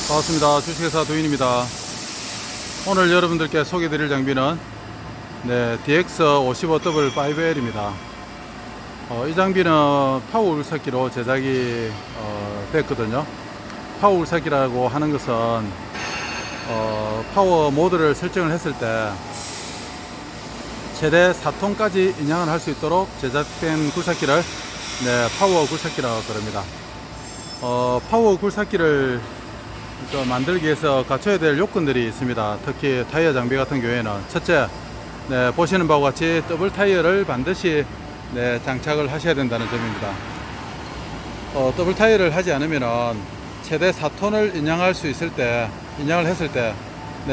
반갑습니다. 주식회사 도인입니다. 오늘 여러분들께 소개드릴 장비는 DX55W5L입니다. 이 장비는 파워 울삭기로 제작이 됐거든요. 파워 울삭기라고 하는 것은 파워 모드를 설정을 했을 때 최대 4톤까지 인양을 할 수 있도록 제작된 굴삭기를 파워 굴삭기라고 그럽니다. 파워 굴삭기를 만들기 위해서 갖춰야 될 요건들이 있습니다. 특히 타이어 장비 같은 경우에는 첫째, 보시는 바와 같이 더블 타이어를 반드시 장착을 하셔야 된다는 점입니다. 더블 타이어를 하지 않으면 최대 4톤을 인양을 했을 때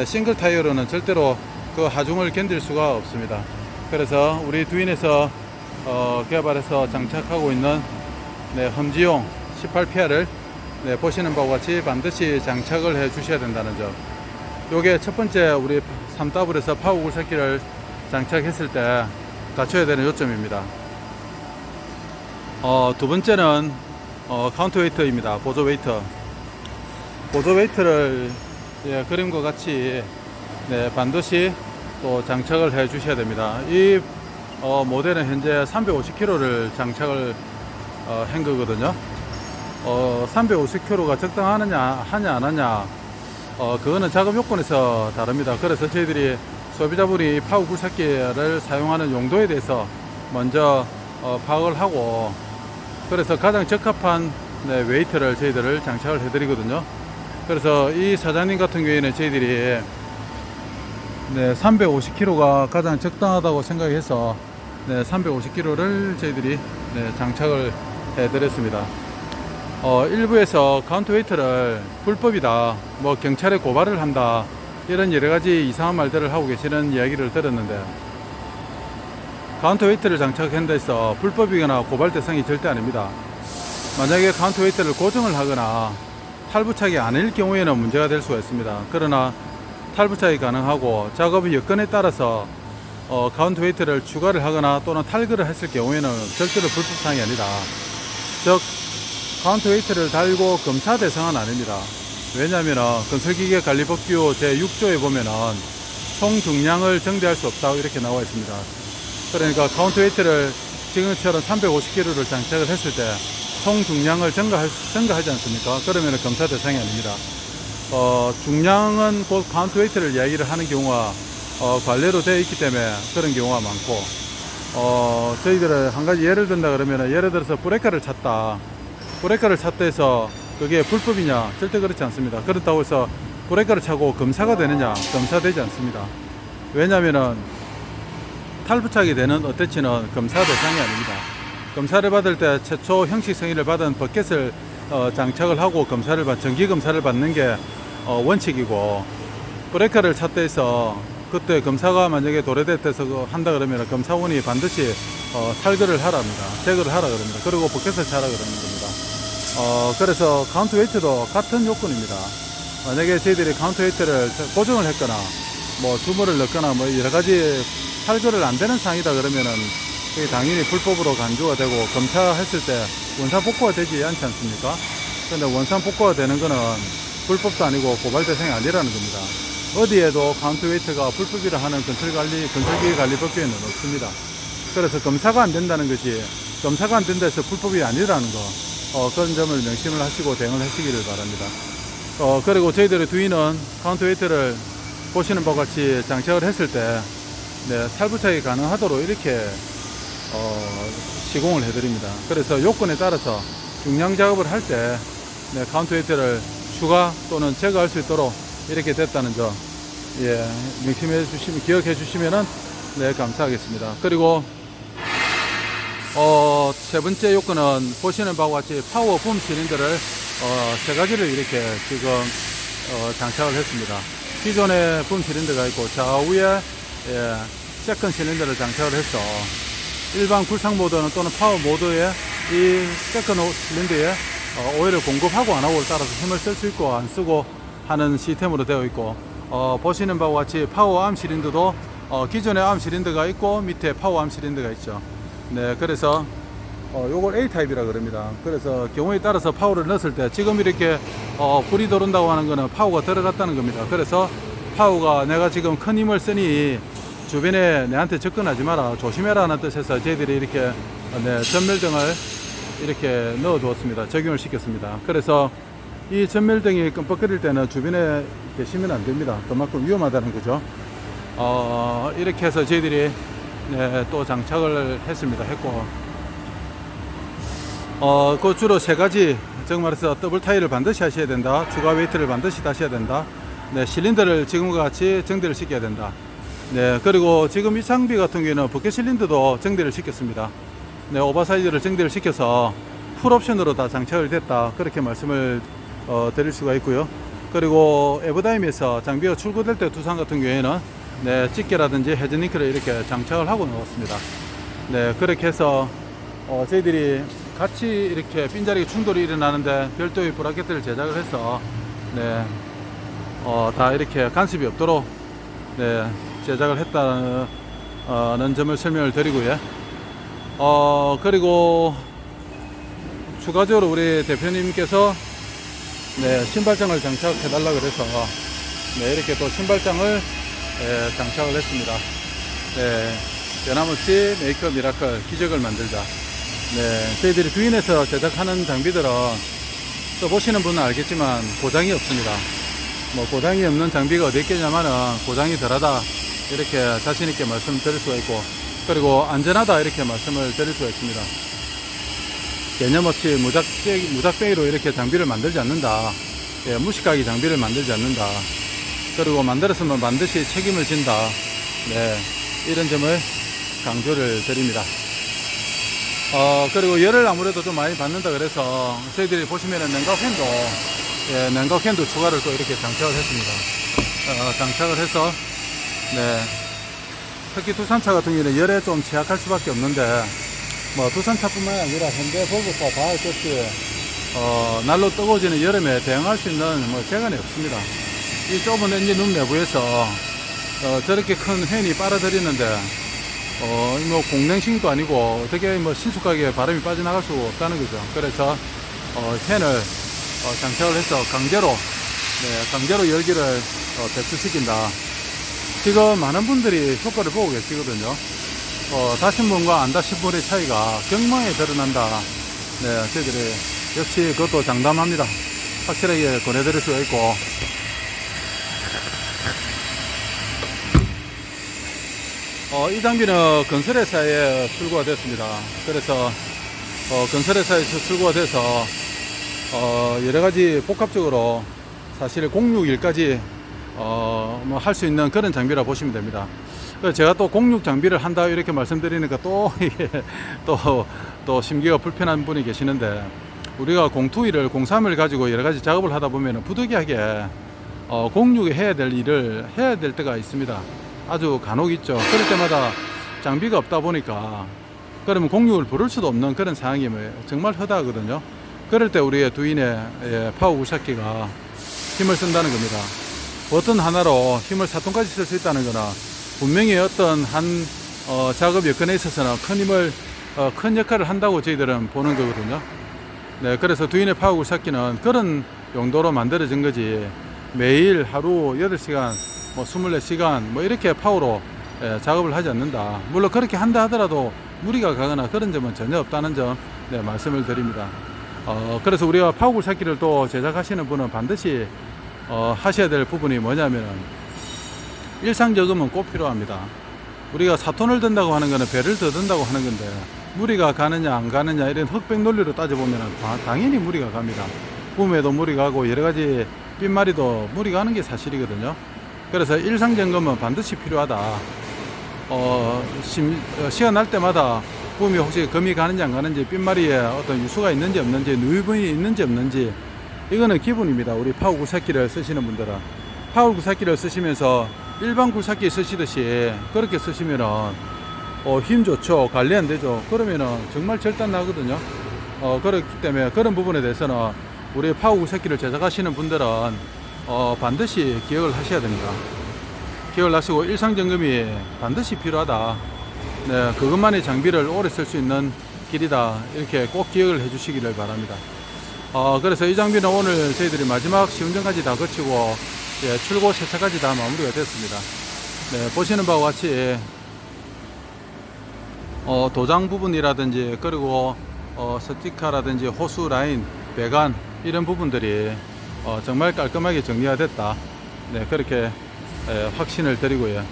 싱글 타이어로는 절대로 그 하중을 견딜 수가 없습니다. 그래서 우리 두인에서 개발해서 장착하고 있는 험지용 18PR을 보시는 바와 같이 반드시 장착을 해 주셔야 된다는 점. 요게 첫 번째 우리 3W에서 파워 굴삭기를 장착했을 때 갖춰야 되는 요점입니다. 두 번째는 카운터 웨이트입니다. 보조 웨이트. 보조 웨이트를 그림과 같이 반드시 또 장착을 해 주셔야 됩니다. 이 모델은 현재 350kg를 장착을 한 거거든요. 350kg가 적당하느냐 하냐 안 하냐 그거는 작업 요건에서 다릅니다. 그래서 저희들이 소비자분이 파워 굴삭기를 사용하는 용도에 대해서 먼저 파악을 하고, 그래서 가장 적합한 웨이트를 저희들을 장착을 해 드리거든요. 그래서 이 사장님 같은 경우에는 저희들이 350kg가 가장 적당하다고 생각해서 350kg를 저희들이 장착을 해 드렸습니다. 일부에서 카운터 웨이트를 불법이다, 뭐 경찰에 고발을 한다, 이런 여러가지 이상한 말들을 하고 계시는 이야기를 들었는데, 카운터 웨이트를 장착한다 해서 불법이거나 고발 대상이 절대 아닙니다. 만약에 카운터 웨이트를 고정을 하거나 탈부착이 아닐 경우에는 문제가 될 수가 있습니다. 그러나 탈부착이 가능하고 작업의 여건에 따라서 카운터 웨이트를 추가를 하거나 또는 탈거를 했을 경우에는 절대로 불법사항이 아니다. 즉 카운터 웨이트를 달고 검사 대상은 아닙니다. 왜냐하면 건설기계 관리법규 제6조에 보면은 총 중량을 정대할 수 없다고 이렇게 나와 있습니다. 그러니까 카운터 웨이트를 지금처럼 350kg를 장착을 했을 때 총 중량을 증가하지 않습니까? 그러면 검사 대상이 아닙니다. 중량은 곧 카운터 웨이트를 이야기를 하는 경우가 관례로 되어 있기 때문에 그런 경우가 많고, 저희들은 한 가지 예를 든다 그러면, 예를 들어서 브레이크를 찼다 해서 그게 불법이냐? 절대 그렇지 않습니다. 그렇다고 해서 브레이크를 차고 검사가 되느냐? 검사되지 않습니다. 왜냐하면 탈부착이 되는 어태치는 검사 대상이 아닙니다. 검사를 받을 때 최초 형식 승인을 받은 버켓을 장착을 하고 정기 검사를 받는 게 원칙이고, 브레이크를 찼다 해서 그때 검사가 만약에 도래됐다서 한다 그러면 검사원이 반드시 탈거를 하라 합니다. 제거를 하라 그럽니다. 그리고 버켓을 차라 그러는 겁니다. 그래서 카운터 웨이트도 같은 요건입니다. 만약에 저희들이 카운터 웨이트를 고정을 했거나 뭐 주물을 넣거나 뭐 여러가지 탈거를 안 되는 상황이다 그러면은 그게 당연히 불법으로 간주가 되고, 검사했을 때 원산 복구가 되지 않지 않습니까? 그런데 원산 복구가 되는 거는 불법도 아니고 고발 대상이 아니라는 겁니다. 어디에도 카운터 웨이트가 불법이라 하는 건설기계 관리법규에는 없습니다. 그래서 검사가 안 된다는 것이, 검사가 안 된다 해서 불법이 아니라는 거, 그런 점을 명심을 하시고 대응을 하시기를 바랍니다. 그리고 저희들의 두인은 카운터 웨이트를 보시는 바와 같이 장착을 했을 때 탈부착이 가능하도록 이렇게 시공을 해드립니다. 그래서 요건에 따라서 중량 작업을 할 때 카운터 웨이트를 추가 또는 제거할 수 있도록 이렇게 됐다는 점, 명심해 주시면, 기억해 주시면은 감사하겠습니다. 그리고 세 번째 요건은 보시는 바와 같이 파워 붐 실린더를 세 가지를 이렇게 지금 장착을 했습니다. 기존에 붐 실린더가 있고 좌우에 세컨 실린더를 장착을 해서 일반 굴삭 모드는 또는 파워 모드에 이 세컨 실린더에 오일을 공급하고 안 하고를 따라서 힘을 쓸 수 있고 안 쓰고 하는 시스템으로 되어 있고, 보시는 바와 같이 파워 암 실린더도 기존에 암 실린더가 있고 밑에 파워 암 실린더가 있죠. 그래서 요걸 A타입이라 그럽니다. 그래서 경우에 따라서 파워를 넣었을 때 지금 이렇게 불이 들어온다고 하는 거는 파워가 들어갔다는 겁니다. 그래서 파워가 내가 지금 큰 힘을 쓰니 주변에 내한테 접근하지 마라, 조심해라 하는 뜻에서 저희들이 이렇게 전멸등을 이렇게 넣어 두었습니다. 적용을 시켰습니다. 그래서 이 전멸등이 끔뻑거릴 때는 주변에 계시면 안 됩니다. 그만큼 위험하다는 거죠. 이렇게 해서 저희들이 또 장착을 했고, 그 주로 세 가지, 즉 말해서 더블 타이를 반드시 하셔야 된다. 추가 웨이트를 반드시 다셔야 된다. 실린더를 지금과 같이 정비를 시켜야 된다. 그리고 지금 이 장비 같은 경우에는 버켓 실린더도 정비를 시켰습니다. 오버사이즈를 정비를 시켜서 풀옵션으로 다 장착을 됐다. 그렇게 말씀을 드릴 수가 있고요. 그리고 에버다임에서 장비가 출고될 때 두산 같은 경우에는 집게라든지 헤드링크를 이렇게 장착을 하고 나왔습니다. 그렇게 해서 저희들이 같이 이렇게 빈자리 충돌이 일어나는데 별도의 브라켓들을 제작을 해서 다 이렇게 간섭이 없도록 제작을 했다는 점을 설명을 드리고요. 그리고 추가적으로 우리 대표님께서 신발장을 장착해 달라 그래서 이렇게 또 신발장을 장착을 했습니다. 변함없이 메이크업 미라클 기적을 만들자. 저희들이 두인에서 제작하는 장비들은 써보시는 분은 알겠지만 고장이 없습니다. 고장이 없는 장비가 어디 있겠냐면은 고장이 덜하다 이렇게 자신있게 말씀드릴 수가 있고, 그리고 안전하다 이렇게 말씀을 드릴 수가 있습니다. 개념 없이 무작배기로 이렇게 장비를 만들지 않는다. 무식하게 장비를 만들지 않는다. 그리고 만들었으면 반드시 책임을 진다. 이런 점을 강조를 드립니다. 그리고 열을 아무래도 좀 많이 받는다 그래서 저희들이 보시면은 냉각팬도 추가를 또 이렇게 장착을 했습니다. 장착을 해서 특히 두산차 같은 경우는 열에 좀 취약할 수밖에 없는데 두산차뿐만 아니라 현대, 보급차 다 할것이 날로 뜨거워지는 여름에 대응할 수 있는 재간이 없습니다. 이 좁은 엔진 룸 내부에서 저렇게 큰 팬이 빨아들이는데 공냉심도 아니고 어떻게 신속하게 바람이 빠져나갈 수 없다는 거죠. 그래서 팬을 장착을 해서 강제로 열기를 배출시킨다. 지금 많은 분들이 효과를 보고 계시거든요. 다신 분과 안 다신 분의 차이가 경망에 드러난다. 저희들이 역시 그것도 장담합니다. 확실하게 권해드릴 수가 있고, 이 장비는 건설회사에 출고가 됐습니다. 그래서 건설회사에서 출고가 돼서 여러가지 복합적으로 사실 061까지 할 수 있는 그런 장비라 보시면 됩니다. 제가 또 06 장비를 한다 이렇게 말씀드리니까 또 이게 또 심기가 불편한 분이 계시는데, 우리가 021을 03을 가지고 여러가지 작업을 하다 보면 부득이하게 06에 해야 될 일을 해야 될 때가 있습니다. 아주 간혹 있죠. 그럴 때마다 장비가 없다 보니까 그러면 06을 부를 수도 없는 그런 상황이 정말 허다하거든요. 그럴 때 우리의 두인의 파워 굴삭기가 힘을 쓴다는 겁니다. 버튼 하나로 힘을 4톤까지 쓸 수 있다는 거는 분명히 어떤 한 작업 여건에 있어서는 큰 역할을 한다고 저희들은 보는 거거든요. 그래서 두인의 파워 굴삭기는 그런 용도로 만들어진 거지, 매일 하루 8시간 24시간 이렇게 파워로 작업을 하지 않는다. 물론 그렇게 한다 하더라도 무리가 가거나 그런 점은 전혀 없다는 점 말씀을 드립니다. 그래서 우리가 파워 굴삭기를 또 제작하시는 분은 반드시 하셔야 될 부분이 뭐냐면, 일상저금은 꼭 필요합니다. 우리가 4톤을 든다고 하는 거는 배를 더 든다고 하는 건데, 무리가 가느냐 안 가느냐 이런 흑백 논리로 따져보면 당연히 무리가 갑니다. 붐에도 무리가 가고 여러가지 빈마리도 무리가 가는 게 사실이거든요. 그래서 일상점검은 반드시 필요하다. 시간 날 때마다 붐이 혹시 금이 가는지 안 가는지, 빈마리에 어떤 유수가 있는지 없는지, 누유분이 있는지 없는지, 이거는 기본입니다. 우리 파워 굴삭기를 쓰시는 분들은 파워 굴삭기를 쓰시면서 일반 굴삭기 쓰시듯이 그렇게 쓰시면은 힘 좋죠, 관리 안 되죠. 그러면은 정말 절단 나거든요. 그렇기 때문에 그런 부분에 대해서는 우리 파워 굴삭기를 제작하시는 분들은 반드시 기억을 하셔야 됩니다. 기억을 하시고 일상 점검이 반드시 필요하다. 그것만이 장비를 오래 쓸 수 있는 길이다 이렇게 꼭 기억을 해 주시기를 바랍니다. 그래서 이 장비는 오늘 저희들이 마지막 시운전까지 다 거치고 예, 출고 세차까지 다 마무리가 됐습니다. 네, 보시는 바와 같이 도장 부분이라든지 그리고 스티커라든지 호수 라인, 배관 이런 부분들이 정말 깔끔하게 정리가 됐다. 네, 그렇게 확신을 드리고요.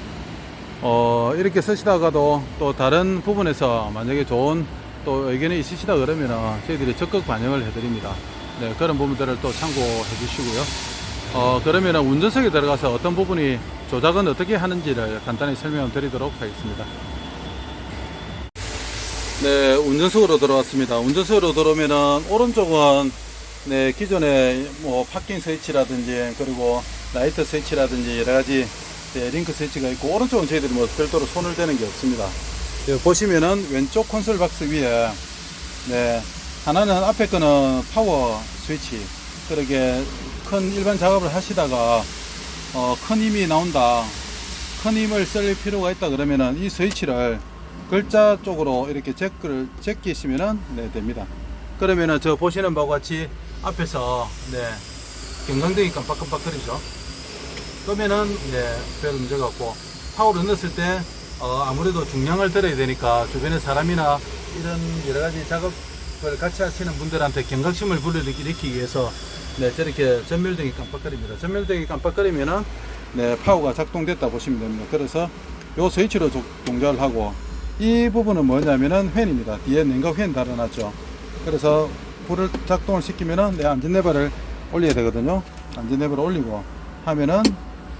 이렇게 쓰시다가도 또 다른 부분에서 만약에 좋은 또 의견이 있으시다 그러면 저희들이 적극 반영을 해드립니다. 네, 그런 부분들을 또 참고해 주시고요. 그러면 운전석에 들어가서 어떤 부분이 조작은 어떻게 하는지를 간단히 설명을 드리도록 하겠습니다. 네, 운전석으로 들어왔습니다. 운전석으로 들어오면은 오른쪽은 네, 기존에 뭐 파킹 스위치라든지 그리고 라이트 스위치라든지 여러 가지 네, 링크 스위치가 있고, 오른쪽은 저희들이 뭐 별도로 손을 대는 게 없습니다. 보시면은 왼쪽 콘솔 박스 위에 네, 하나는 앞에 거는 파워 스위치, 그러게 큰 일반 작업을 하시다가 큰 힘이 나온다, 큰 힘을 쓸 필요가 있다 그러면은 이 스위치를 글자 쪽으로 이렇게 제끼시면은 네, 됩니다. 그러면은 저 보시는 바와 같이 앞에서 네, 경광등이 깜빡깜빡거리죠. 그러면은 네, 별 문제가 없고, 파워를 넣었을 때 아무래도 중량을 들어야 되니까 주변에 사람이나 이런 여러 가지 작업을 같이 하시는 분들한테 경각심을 불러일으키기 위해서 네, 저렇게 전멸등이 깜빡거립니다. 전멸등이 깜빡거리면은 네, 파워가 작동됐다 보시면 됩니다. 그래서 요 스위치로 동작을 하고, 이 부분은 뭐냐면은 팬입니다. 뒤에 냉각 팬 달아놨죠. 그래서 불을 작동을 시키면은 네, 안전레버를 올려야 되거든요. 안전레버를 올리고 하면은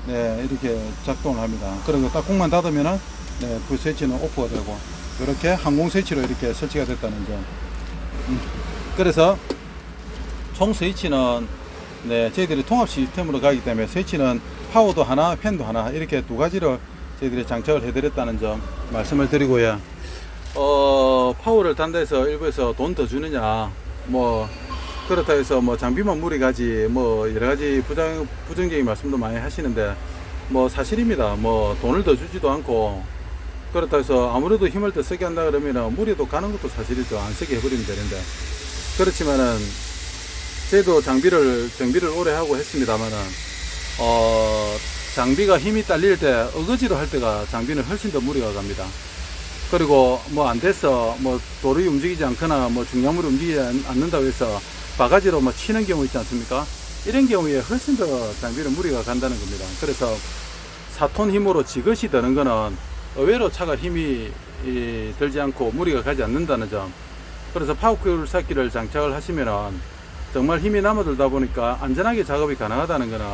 네, 이렇게 작동을 합니다. 그리고 딱 콩만 닫으면은 네, 불 스위치는 오프가 되고, 이렇게 항공 스위치로 이렇게 설치가 됐다는 점. 그래서 총 스위치는 네, 저희들이 통합 시스템으로 가기 때문에 스위치는 파워도 하나, 팬도 하나 이렇게 두 가지를 저희들이 장착을 해드렸다는 점 말씀을 드리고요. 파워를 단다 해서 일부에서 돈 더 주느냐, 뭐 그렇다 해서 뭐 장비만 무리 가지, 뭐 여러 가지 부정적인 말씀도 많이 하시는데 뭐 사실입니다. 뭐 돈을 더 주지도 않고, 그렇다 해서 아무래도 힘을 더 세게 한다 그러면 무리도 가는 것도 사실이죠. 안 세게 해버리면 되는데. 그렇지만은 저희도 정비를 오래 하고 했습니다만은 장비가 힘이 딸릴 때 어거지로 할 때가 장비는 훨씬 더 무리가 갑니다. 그리고 뭐 안 돼서 뭐 돌이 움직이지 않거나 뭐 중량물이 움직이지 않는다고 해서 바가지로 뭐 치는 경우 있지 않습니까? 이런 경우에 훨씬 더 장비는 무리가 간다는 겁니다. 그래서 4톤 힘으로 지그시 드는 거는 의외로 차가 힘이 들지 않고 무리가 가지 않는다는 점. 그래서 파워쿨 삭기를 장착을 하시면은 정말 힘이 남아들다 보니까 안전하게 작업이 가능하다는 거는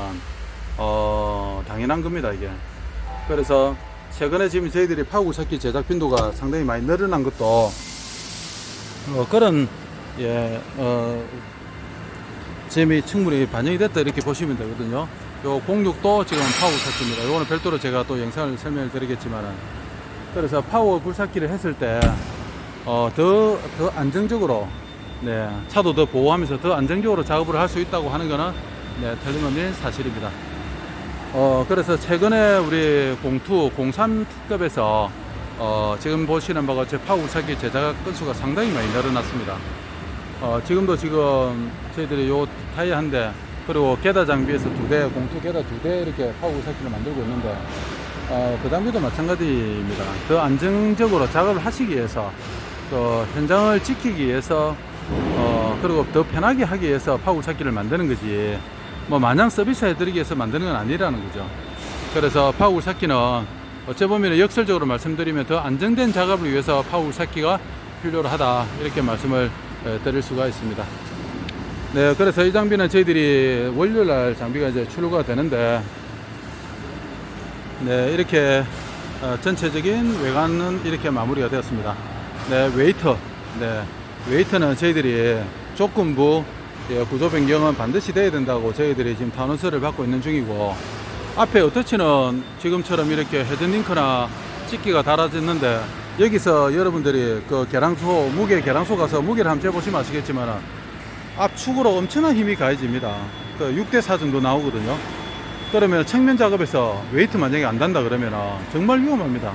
당연한 겁니다, 이게. 그래서 최근에 지금 저희들이 파워쿨 삭기 제작 빈도가 상당히 많이 늘어난 것도 그런 점이 충분히 반영이 됐다 이렇게 보시면 되거든요. 요 06도 지금 파워 삭기입니다. 요거는 별도로 제가 또 영상을 설명을 드리겠지만은, 그래서 파워 불삭기를 했을 때 더 안정적으로 네, 차도 더 보호하면서 더 안정적으로 작업을 할 수 있다고 하는 거는 네, 틀림없는 사실입니다. 그래서 최근에 우리 02, 03 특급에서 지금 보시는 바와 같이 파워 불삭기 제작 건수가 상당히 많이 늘어났습니다. 지금도 지금 저희들이 요 타이어 한 대, 그리고 게다 장비에서 2대, 02 게다 2대 이렇게 파워 불삭기를 만들고 있는데, 그 장비도 마찬가지입니다. 더 안정적으로 작업을 하시기 위해서, 또 현장을 지키기 위해서, 그리고 더 편하게 하기 위해서 파워 불삭기를 만드는 거지, 뭐 마냥 서비스 해드리기 위해서 만드는 건 아니라는 거죠. 그래서 파워 불삭기는 어째 보면 역설적으로 말씀드리면 더 안정된 작업을 위해서 파워 불삭기가 필요로 하다 이렇게 말씀을 드릴 수가 있습니다. 네, 그래서 이 장비는 저희들이 월요일날 장비가 이제 출고가 되는데, 네, 이렇게 전체적인 외관은 이렇게 마무리가 되었습니다. 네, 웨이트는 저희들이 조건부 구조 변경은 반드시 돼야 된다고 저희들이 지금 탄원서를 받고 있는 중이고, 앞에 어터치는 지금처럼 이렇게 헤드링크나 찍기가 달아졌는데, 여기서 여러분들이 그 무게 계량소 가서 무게를 한번 재보시면 아시겠지만 압축으로 엄청난 힘이 가해집니다. 그 6대4 정도 나오거든요. 그러면 측면 작업에서 웨이트 만약에 안 단다 그러면 정말 위험합니다.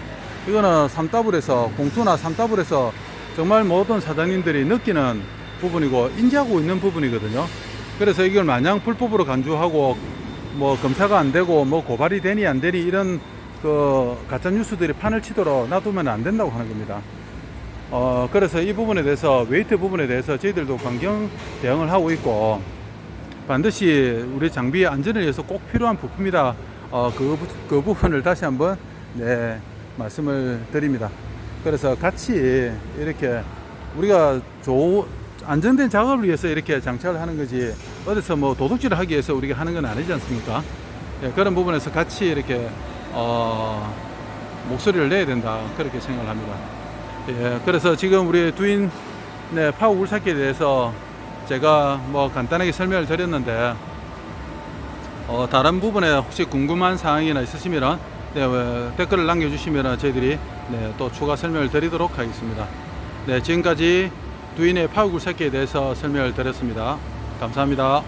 이거는 3W에서 02나 3W에서 정말 모든 사장님들이 느끼는 부분이고 인지하고 있는 부분이거든요. 그래서 이걸 마냥 불법으로 간주하고 뭐 검사가 안 되고 뭐 고발이 되니 안 되니 이런 그 가짜 뉴스들이 판을 치도록 놔두면 안 된다고 하는 겁니다. 그래서 이 부분에 대해서 웨이트 부분에 대해서 저희들도 강경 대응을 하고 있고 반드시 우리 장비 안전을 위해서 꼭 필요한 부품이다. 그 부분을 다시 한번 말씀을 드립니다. 그래서 같이 이렇게 우리가 안정된 작업을 위해서 이렇게 장착을 하는 거지 어디서 뭐 도둑질을 하기 위해서 우리가 하는 건 아니지 않습니까? 예, 그런 부분에서 같이 이렇게 목소리를 내야 된다 그렇게 생각을 합니다. 예, 그래서 지금 우리 두인 파워 굴삭기에 대해서 제가 뭐 간단하게 설명을 드렸는데 다른 부분에 혹시 궁금한 사항이나 있으시면 댓글을 남겨주시면 저희들이 또 추가 설명을 드리도록 하겠습니다. 지금까지 두인의 파워 굴삭기에 대해서 설명을 드렸습니다. 감사합니다.